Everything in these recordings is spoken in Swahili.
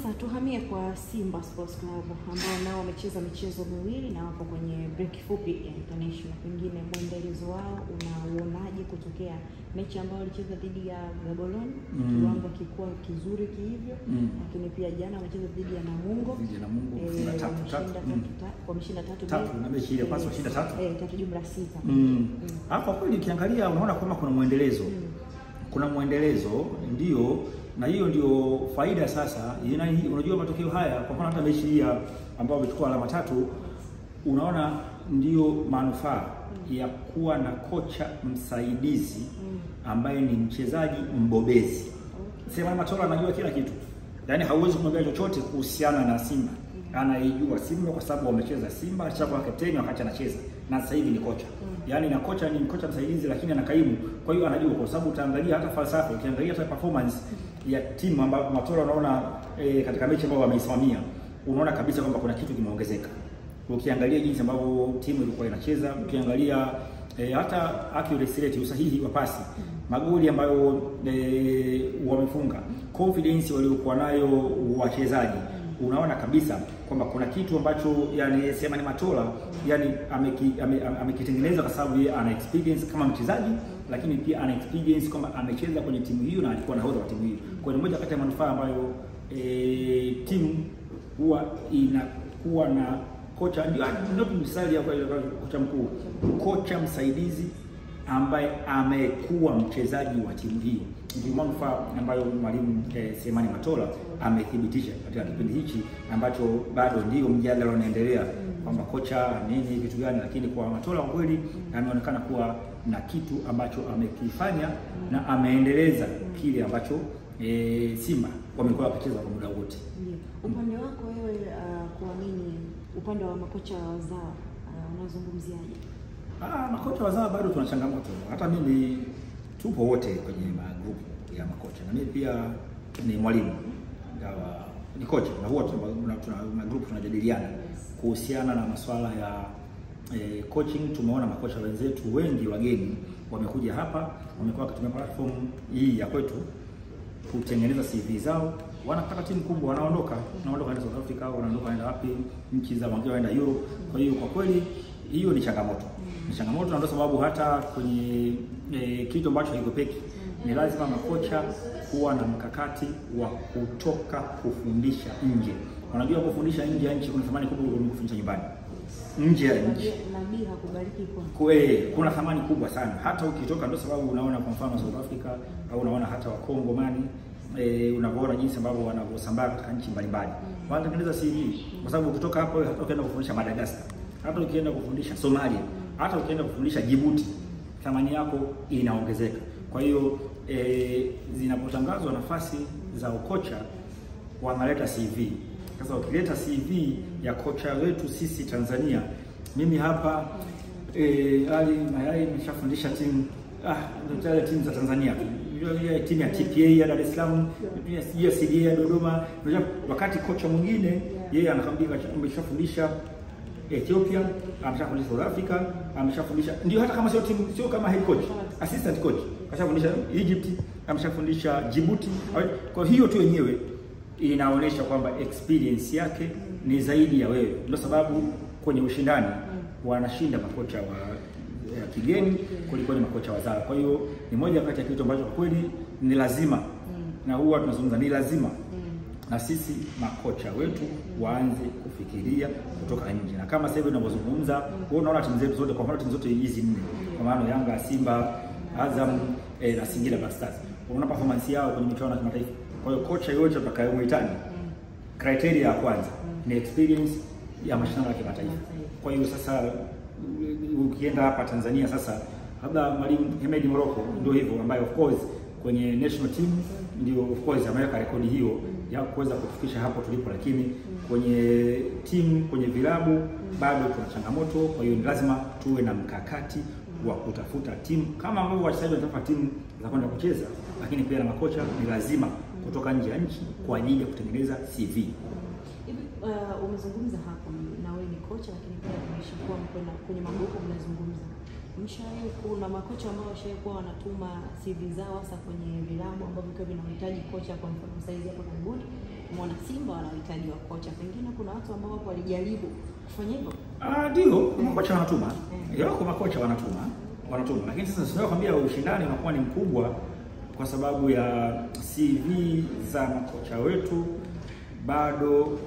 Sasa tuhamie kwa Simba Sports Club ambao nao wamecheza michezo miwili na wapo kwenye break fupi ya international. Pengine mwendelezo wao unauonaje kutokea mechi ambayo walicheza dhidi ya Gaborone, kiwango kikuwa kizuri kihivyo, lakini pia jana wamecheza dhidi ya Namungo. Wameshinda 3 na mechi ile pasi washinda 3. 3 jumla 6. Hapa kweli ukiangalia unaona kwamba kuna muendelezo. Kuna muendelezo ndio, na hiyo ndio faida sasa. Unajua matokeo haya, kwa mfano hata mechi hii ambayo wamechukua alama 3, unaona ndio manufaa ya kuwa na kocha msaidizi ambaye ni mchezaji mbobezi. Sema Matola anajua kila kitu. Yaani hauwezi kumwambia chochote kuhusiana na Simba. Anaijua Simba kwa sababu wamecheza Simba, alichakuwa kapteni wakati anacheza. Na sasa hivi ni kocha. Yaani na kocha ni kocha msaidizi lakini ana kaimu. Kwa hiyo anajua, kwa sababu utaangalia hata falsafa, ukiangalia hata performance ya timu ambayo Matola unaona katika mechi ambayo wameisimamia, unaona kabisa kwamba kuna kitu kimeongezeka. Ukiangalia jinsi ambavyo timu ilikuwa inacheza, ukiangalia hata accuracy rate, usahihi wa pasi, magoli ambayo wamefunga, confidence waliokuwa nayo wachezaji, unaona kabisa kwamba kuna kitu ambacho yani sema ni Matola yani amekitengeneza, kwa sababu yeye ana experience kama mchezaji, lakini pia ana experience kama amecheza kwenye timu hiyo na alikuwa nahodha wa timu hiyo. Kwa hiyo moja kati ya manufaa ambayo timu huwa inakuwa na kocha, ndio tumsali hapa kocha mkuu, kocha msaidizi ambaye amekuwa mchezaji wa timu hiyo. Ndio manufaa ambayo mwalimu Selemani Matola amethibitisha katika kipindi hichi ambacho bado ndio mjadala unaendelea kwamba kocha nini vitu gani, lakini kwa Matola kweli ameonekana kuwa na kitu ambacho amekifanya na ameendeleza kile ambacho Simba wamekuwa wakicheza kwa muda wote. Upande wako wewe, kuamini upande wa makocha wazao unazungumziaje? Makocha wazao bado tuna changamoto. Hata mimi tupo wote kwenye magrupu ya makocha, na mimi pia ni mwalimu ingawa ni kocha, na huwa tuna magrupu tunajadiliana kuhusiana na masuala ya coaching. Tumeona makocha wenzetu wengi wageni wamekuja hapa, wamekuwa wakitumia platform hii ya kwetu kutengeneza CV zao, wanapata timu kubwa, wanaondoka kwenda South Africa, wanaondoka kwenda wapi, nchi za wengine waenda Europe. Kwa hiyo kwa kweli hiyo ni changamoto. Ni changamoto, na ndio sababu hata kwenye kitu ambacho hakipeki, ni lazima makocha kuwa na mkakati wa kutoka kufundisha nje. Unajua kufundisha nje ya nchi kuna thamani kubwa kuliko kufundisha nyumbani. Nje ya nchi nabii hakubariki kuna thamani kubwa sana. Hata ukitoka, ndio sababu unaona kwa mfano South Africa au unaona hata wa Kongo mani unaona jinsi ambavyo wanavyosambaa katika nchi mbalimbali. Wanatengeneza CV, kwa sababu ukitoka hapo hata ukienda kufundisha Madagascar, hata ukienda kufundisha Somalia, hata ukienda kufundisha Djibouti, thamani yako inaongezeka. Kwa hiyo zinapotangazwa nafasi za ukocha wanaleta CV. Sasa ukileta CV ya kocha wetu sisi Tanzania, mimi hapa Ali Mayai nimeshafundisha timu ndio timu za Tanzania, timu ya TPA ya Dar es Salaam, ya CDA ya Dodoma. Wakati kocha mwingine yeye anakwambia ameshafundisha Ethiopia, ameshafundisha South Africa, ameshafundisha ndio, hata kama sio timu, sio kama head coach, assistant coach, ameshafundisha Egypt, ameshafundisha Djibouti. Kwa hiyo tu wenyewe inaonyesha kwamba experience yake ni zaidi ya wewe. Ndio sababu kwenye ushindani wanashinda makocha wa kigeni kuliko makocha wazao. Kwa hiyo ni moja kati ya kitu ambacho kweli ni lazima, na huwa tunazungumza ni lazima na sisi makocha wetu waanze kufikiria kutoka nje. Na kama sasa hivi tunazungumza, wewe unaona timu zetu zote, kwa mfano timu zote hizi 4, kwa maana Yanga, Simba, Azam na Singida Black Stars, unaona performance yao kwenye michuano ya kimataifa. Kwa hiyo kocha yote atakayemhitaji, criteria ya kwanza ni experience ya mashindano ya kimataifa. Kwa hiyo sasa ukienda hapa Tanzania sasa, labda mwalimu Hemed Morocco ndio hivyo, ambaye of course kwenye national team ndio of course ameweka rekodi hiyo ya kuweza kutufikisha hapo tulipo, lakini kwenye timu, kwenye vilabu bado tuna changamoto. Kwa hiyo ni lazima tuwe na mkakati wa kutafuta timu kama ambavyo wachezaji wanatafuta timu za kwenda kucheza, lakini pia na makocha ni lazima kutoka nje ya nchi kwa ajili ya kutengeneza CV. Umezungumza hapo na wewe ni kocha, lakini pia umeshakuwa kwenye magrupu mnazungumza. Mshawahi kuna makocha ambao washaikuwa wanatuma CV zao hasa kwenye vilabu ambavyo kwa vinahitaji kocha, kwa mfano saizi hapo karibuni Mwana Simba wanahitaji wa kocha. Pengine kuna watu ambao wapo walijaribu kufanya hivyo. Ndio, makocha wanatuma. Yako makocha wanatuma. Lakini sasa tunakwambia ushindani unakuwa ni mkubwa kwa sababu ya CV za makocha wetu bado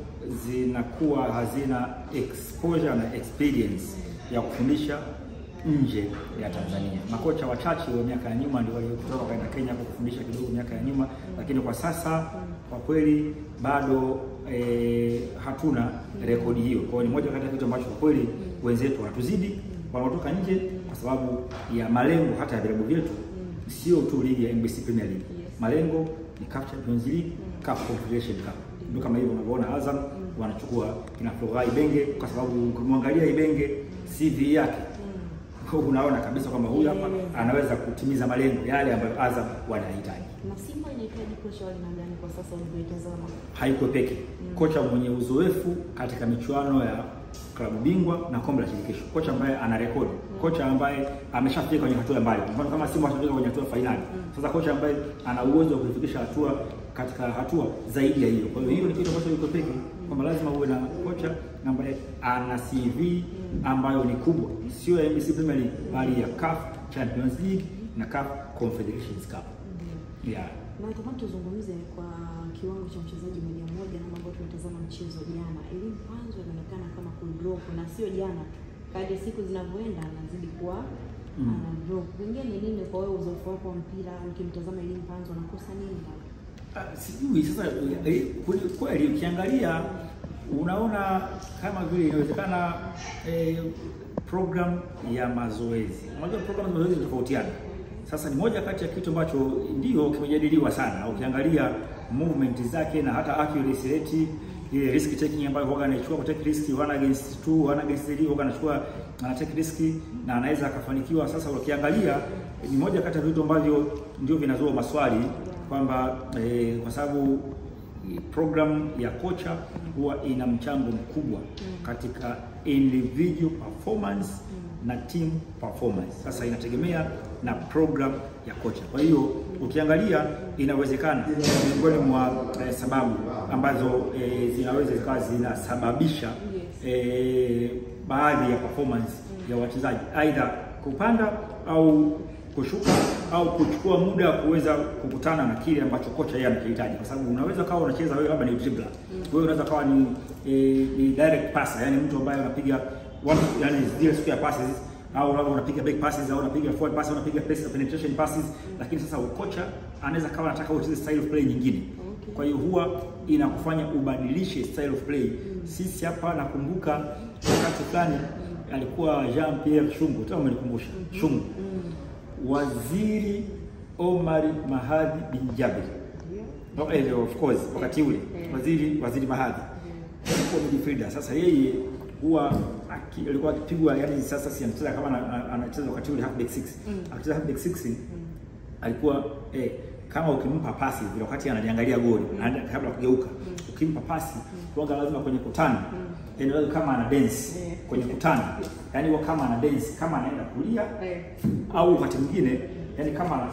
zinakuwa hazina exposure na experience ya kufundisha nje ya Tanzania. Makocha wachache wa miaka ya nyuma ndio waliotoka kwenda Kenya kufundisha kidogo miaka ya nyuma, lakini kwa sasa kwa kweli bado hatuna rekodi hiyo. Kwa hiyo ni moja kati ya kitu ambacho kwa kweli wenzetu wanatuzidi wanaotoka nje kwa sababu ya malengo hata ya vilabu vyetu sio tu ligi ya NBC Premier League. Malengo ni CAF Champions League, CAF Confederation Cup. Ndio kama hivyo unavyoona Azam wanachukua kina Florent Ibenge kwa sababu ukimwangalia Ibenge CV yake unaona kabisa kwamba huyu hapa anaweza kutimiza malengo yale ambayo Azam wanahitaji. Na Simba inahitaji kocha wa aina gani kwa sasa unavyotazama? Haiko peke. Kocha mwenye uzoefu katika michuano ya klabu bingwa na kombe la shirikisho. Kocha ambaye ana rekodi. Kocha ambaye ameshafika kwenye hatua mbali. Kwa mfano kama Simba watafika kwenye hatua finali. Sasa kocha ambaye ana uwezo wa kufikisha hatua katika hatua zaidi ya hiyo. Kwa hiyo hiyo ni kitu ambacho iko peke. Kwamba lazima uwe na kocha ambaye ana CV ambayo ni kubwa. Sio ya NBC Premier League bali ya CAF Champions League na CAF Confederation Cup. Yeah. Na kama tuzungumze kwa kiwango cha mchezaji mmoja na mambo tunatazama mchezo jana. Ili mpanzo inaonekana kama ku-drop na sio jana. Kadri siku zinavyoenda anazidi kuwa drop. Pengine ni nini kwa wewe uzoefu wako wa mpira ukimtazama Ili Mpanzo anakosa nini hapa? Sijui sasa kweli ukiangalia unaona kama vile inawezekana program ya mazoezi. Unajua program za mazoezi tofautiana. Sasa ni moja kati ya kitu ambacho ndio kimejadiliwa sana. Ukiangalia movement zake na hata accuracy rate, ile risk taking ambayo huwa anachukua kwa take risk 1 against 2, 1 against 3 huwa anachukua ana take risk na anaweza akafanikiwa. Sasa ukiangalia ni moja kati ya vitu ambavyo ndio vinazua maswali kwamba kwa sababu program ya kocha huwa ina mchango mkubwa katika individual performance na team performance. Sasa inategemea na program ya kocha. Kwa hiyo ukiangalia inawezekana miongoni mwa sababu ambazo zinaweza zikawa zinasababisha baadhi ya performance ya wachezaji aidha kupanda au kushuka au kuchukua muda kuweza kukutana na kile ambacho kocha yeye anakihitaji, kwa sababu unaweza kawa unacheza wewe labda ni dribbler, wewe unaweza kawa ni direct passer, yani mtu ambaye anapiga yani zile square passes au labda unapiga back passes au unapiga forward passes au unapiga penetration passes, lakini sasa kocha anaweza kawa anataka ucheze style of play nyingine. Kwa hiyo huwa inakufanya ubadilishe style of play. Sisi hapa nakumbuka wakati fulani alikuwa Jean Pierre Shungu, kama umenikumbusha Shungu. Waziri Omar Mahadi bin Jabir. No, of course wakati ule waziri Mahadi alikuwa midfielder. Sasa yeye huwa alikuwa akipigwa, yani sasa si anacheza kama anacheza wakati ule half back 6. Akicheza half back 6 alikuwa kama ukimpa pasi vile wakati analiangalia goli kabla kugeuka, ukimpa pasi kwa lazima kwenye kutana, yani kama ana dance kwenye kutana, yani kama ana dance kama anaenda kulia au wakati mwingine yani kama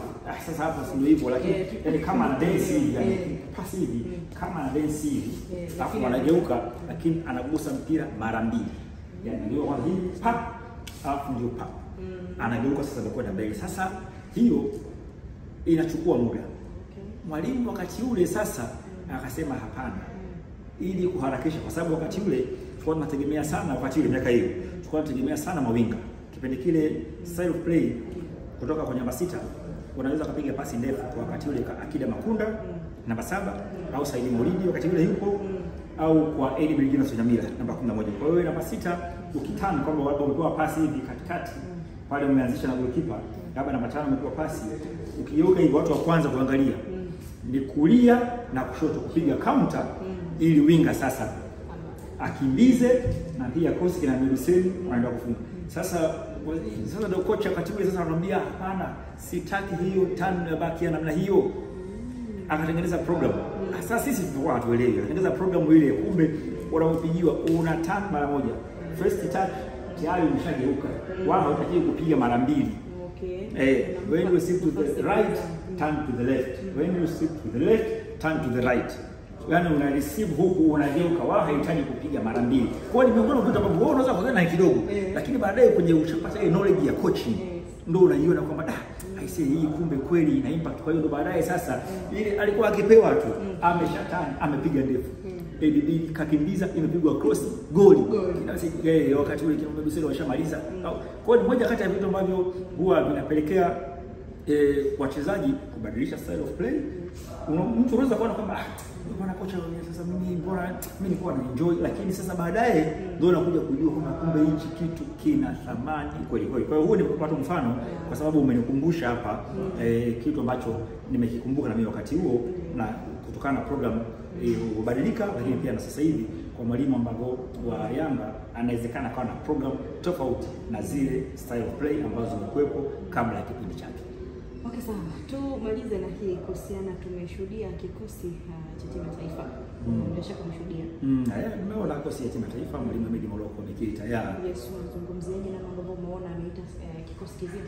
sasa hapo sio hivyo, lakini yani kama ana dance hivi, yani pasi hivi kama ana dance hivi alafu anageuka, lakini anagusa mpira mara mbili, yani ndio kwa hii pap alafu ndio pap anageuka sasa ndio kwenda mbele. Sasa hiyo inachukua muda. Mwalimu wakati ule sasa akasema hapana, ili kuharakisha, kwa sababu wakati ule tulikuwa tunategemea sana, wakati ule miaka hiyo tulikuwa tunategemea sana mawinga. Kipindi kile style of play kutoka kwa namba 6 unaweza kupiga pasi ndefu kwa wakati ule Akida Makunda namba 7 au Saidi Maulidi wakati ule yupo, au kwa Eddie Bilgina Sonyamira namba 11. Kwa hiyo namba 6 ukitana kwamba wao wamepewa pasi hivi katikati pale, umeanzisha na goalkeeper labda namba 5 amepewa pasi, ukigeuka hivi watu wa kwanza kuangalia ni kulia na kushoto kupiga counter ili winga sasa akimbize na pia kosi kina Miluseni anaenda kufunga. Sasa ndio kocha wakati ule sasa anamwambia hapana, sitaki hiyo tano ya baki namna hiyo. Akatengeneza program. Sasa sisi tulikuwa hatuelewi. Akatengeneza program ile, kumbe unapopigiwa una tano mara moja. First touch tayari umeshageuka. Wala hutaki kupiga mara mbili. Okay. When you sit to the right, turn to the left. When you sit to the left, turn to the right. Yaani una receive huku unageuka, wala hahitaji kupiga mara mbili. Kwa hiyo ni miongoni mwa vitu ambavyo wewe unaweza kuona kidogo, lakini baadaye kwenye uchapata ile knowledge ya coaching ndio unaiona kwamba I say hii kumbe kweli ina impact. Kwa hiyo ndo baadaye sasa ile alikuwa akipewa tu ameshatani amepiga ndefu. ADB kakimbiza imepigwa cross goli. Wakati ule kina Mbiselo washamaliza. Kwa hiyo moja kati ya vitu ambavyo huwa vinapelekea wachezaji kubadilisha style of play. Mtu unaweza kuona kwamba bwana kocha sasa mimi nilikuwa na enjoy, lakini sasa baadaye ndio unakuja kujua kwamba kumbe hichi kitu kina thamani kweli kweli. Kwa hiyo huo ni kupata mfano kwa sababu umenikumbusha hapa kitu ambacho nimekikumbuka na mimi wakati huo, na kutokana na program kubadilika, lakini pia na sasa hivi kwa mwalimu ambao wa Yanga anawezekana kawa na program tofauti na zile style of play ambazo zimekuwepo kabla ya kipindi chake. Okay, sawa. Tumalize na hii kuhusiana, tumeshuhudia kikosi cha timu ya taifa. Ndio shaka kumshuhudia. Nimeona kikosi cha timu ya taifa, mwalimu Ahmed Morocco amekiri tayari. Yes, unazungumziaje na mambo ambayo umeona ameita kikosi kizima?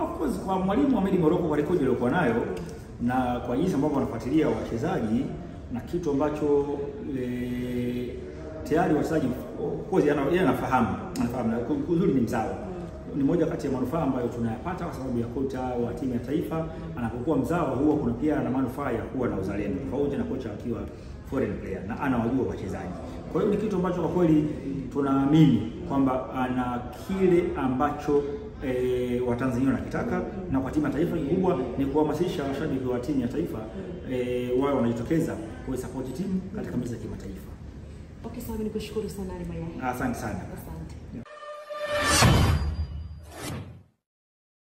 Of course kwa mwalimu Ahmed Morocco kwa rekodi aliyokuwa nayo na kwa jinsi ambavyo wanafuatilia wachezaji na kitu ambacho tayari wachezaji kwa yeye anafahamu uzuri ni mzao. Ni moja kati ya manufaa ambayo tunayapata kwa sababu ya kocha wa timu ya taifa anapokuwa mzawa, huwa kuna pia na manufaa ya kuwa na uzalendo tofauti na kocha akiwa foreign player na anawajua wachezaji. Kwa hiyo ni kitu ambacho kwa kweli tunaamini kwamba ana kile ambacho Watanzania wanakitaka, na kwa timu ya taifa kubwa ni kuhamasisha washabiki wa timu ya taifa wao wanajitokeza kwa support timu katika mechi za kimataifa. Okay, sawa, nikushukuru sana Ali Mayai. Asante sana.